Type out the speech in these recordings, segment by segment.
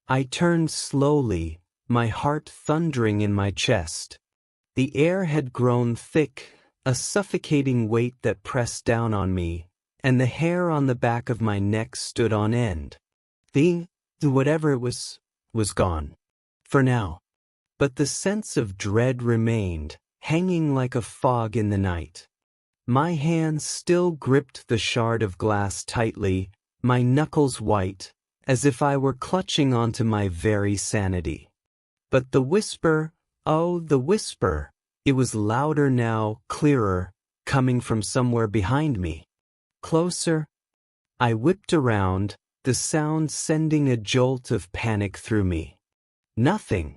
I turned slowly, my heart thundering in my chest. The air had grown thick, a suffocating weight that pressed down on me, and the hair on the back of my neck stood on end. Whatever it was gone. For now. But the sense of dread remained, hanging like a fog in the night. My hands still gripped the shard of glass tightly, my knuckles white, as if I were clutching onto my very sanity. But the whisper, oh, the whisper, it was louder now, clearer, coming from somewhere behind me. Closer. I whipped around, the sound sending a jolt of panic through me. Nothing.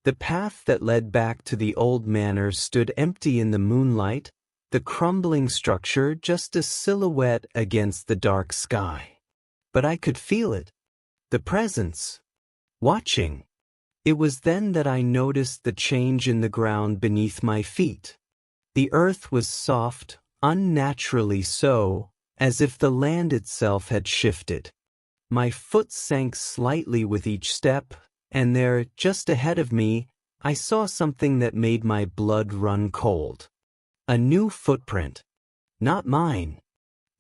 The path that led back to the old manor stood empty in the moonlight, the crumbling structure just a silhouette against the dark sky. But I could feel it. The presence. Watching. It was then that I noticed the change in the ground beneath my feet. The earth was soft, unnaturally so, as if the land itself had shifted. My foot sank slightly with each step, and there, just ahead of me, I saw something that made my blood run cold. A new footprint. Not mine.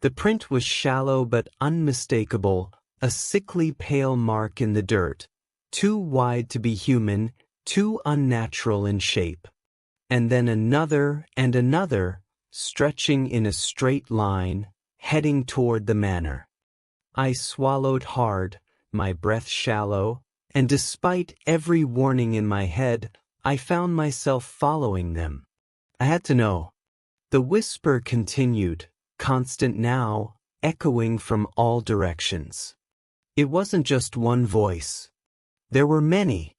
The print was shallow but unmistakable, a sickly pale mark in the dirt, too wide to be human, too unnatural in shape. And then another and another, stretching in a straight line, heading toward the manor. I swallowed hard, my breath shallow, and despite every warning in my head, I found myself following them. I had to know. The whisper continued, constant now, echoing from all directions. It wasn't just one voice. There were many.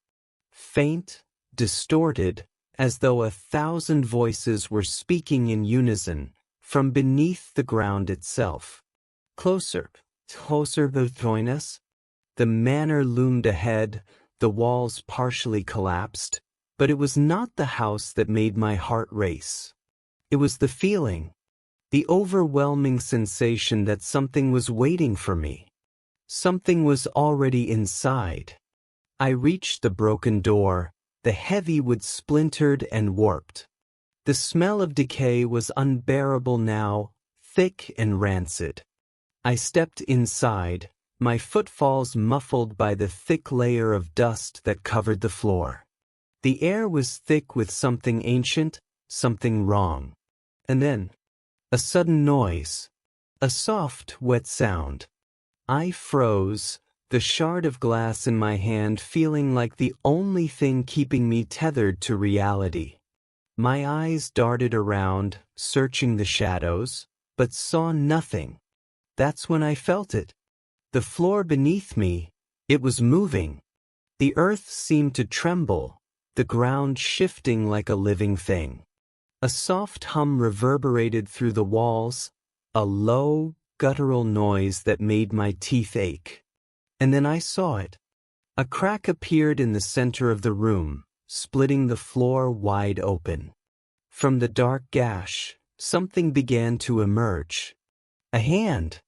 Faint, distorted, as though 1,000 voices were speaking in unison, from beneath the ground itself. Closer, closer between us. The manor loomed ahead, the walls partially collapsed, but it was not the house that made my heart race. It was the feeling, the overwhelming sensation that something was waiting for me. Something was already inside. I reached the broken door, the heavy wood splintered and warped. The smell of decay was unbearable now, thick and rancid. I stepped inside, my footfalls muffled by the thick layer of dust that covered the floor. The air was thick with something ancient, something wrong. And then, a sudden noise. A soft, wet sound. I froze, the shard of glass in my hand feeling like the only thing keeping me tethered to reality. My eyes darted around, searching the shadows, but saw nothing. That's when I felt it. The floor beneath me, it was moving. The earth seemed to tremble, the ground shifting like a living thing. A soft hum reverberated through the walls, a low, guttural noise that made my teeth ache. And then I saw it. A crack appeared in the center of the room, splitting the floor wide open. From the dark gash, something began to emerge. A hand.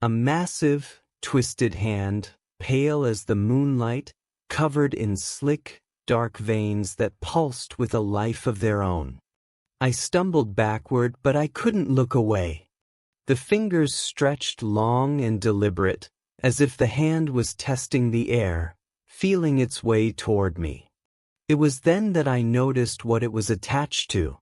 A massive, twisted hand, pale as the moonlight, covered in slick, dark veins that pulsed with a life of their own. I stumbled backward, but I couldn't look away. The fingers stretched long and deliberate, as if the hand was testing the air, feeling its way toward me. It was then that I noticed what it was attached to.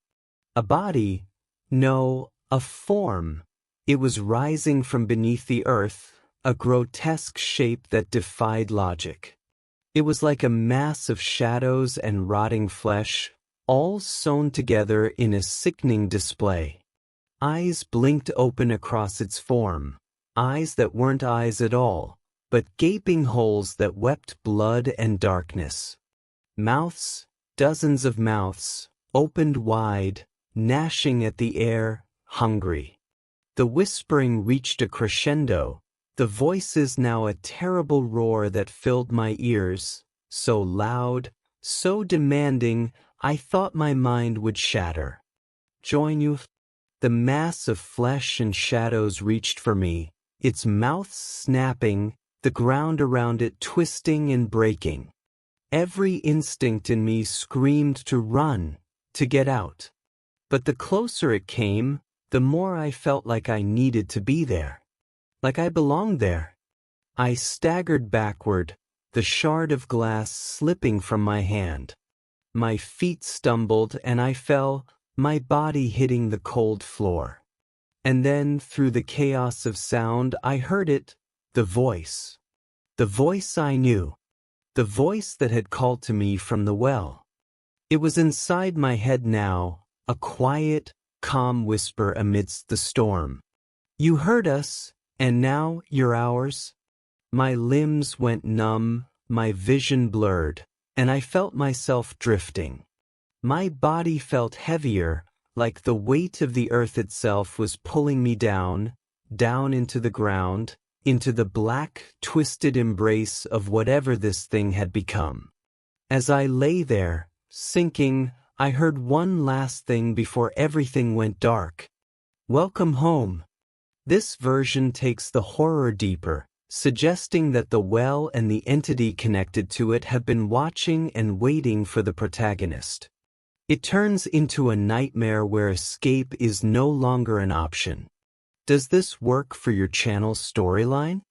A body? No, a form. It was rising from beneath the earth, a grotesque shape that defied logic. It was like a mass of shadows and rotting flesh, all sewn together in a sickening display. Eyes blinked open across its form, eyes that weren't eyes at all, but gaping holes that wept blood and darkness. Mouths, dozens of mouths, opened wide, gnashing at the air, hungry. The whispering reached a crescendo, the voices now a terrible roar that filled my ears, so loud, so demanding, I thought my mind would shatter. Join you? The mass of flesh and shadows reached for me, its mouth snapping, the ground around it twisting and breaking. Every instinct in me screamed to run, to get out. But the closer it came, the more I felt like I needed to be there. Like I belonged there. I staggered backward, the shard of glass slipping from my hand. My feet stumbled and I fell, my body hitting the cold floor. And then, through the chaos of sound, I heard it, the voice. The voice I knew. The voice that had called to me from the well. It was inside my head now, a quiet, calm whisper amidst the storm. You heard us, and now you're ours. My limbs went numb, my vision blurred, and I felt myself drifting. My body felt heavier, like the weight of the earth itself was pulling me down, down into the ground, into the black, twisted embrace of whatever this thing had become. As I lay there, sinking, I heard one last thing before everything went dark. Welcome home. This version takes the horror deeper, suggesting that the well and the entity connected to it have been watching and waiting for the protagonist. It turns into a nightmare where escape is no longer an option. Does this work for your channel's storyline?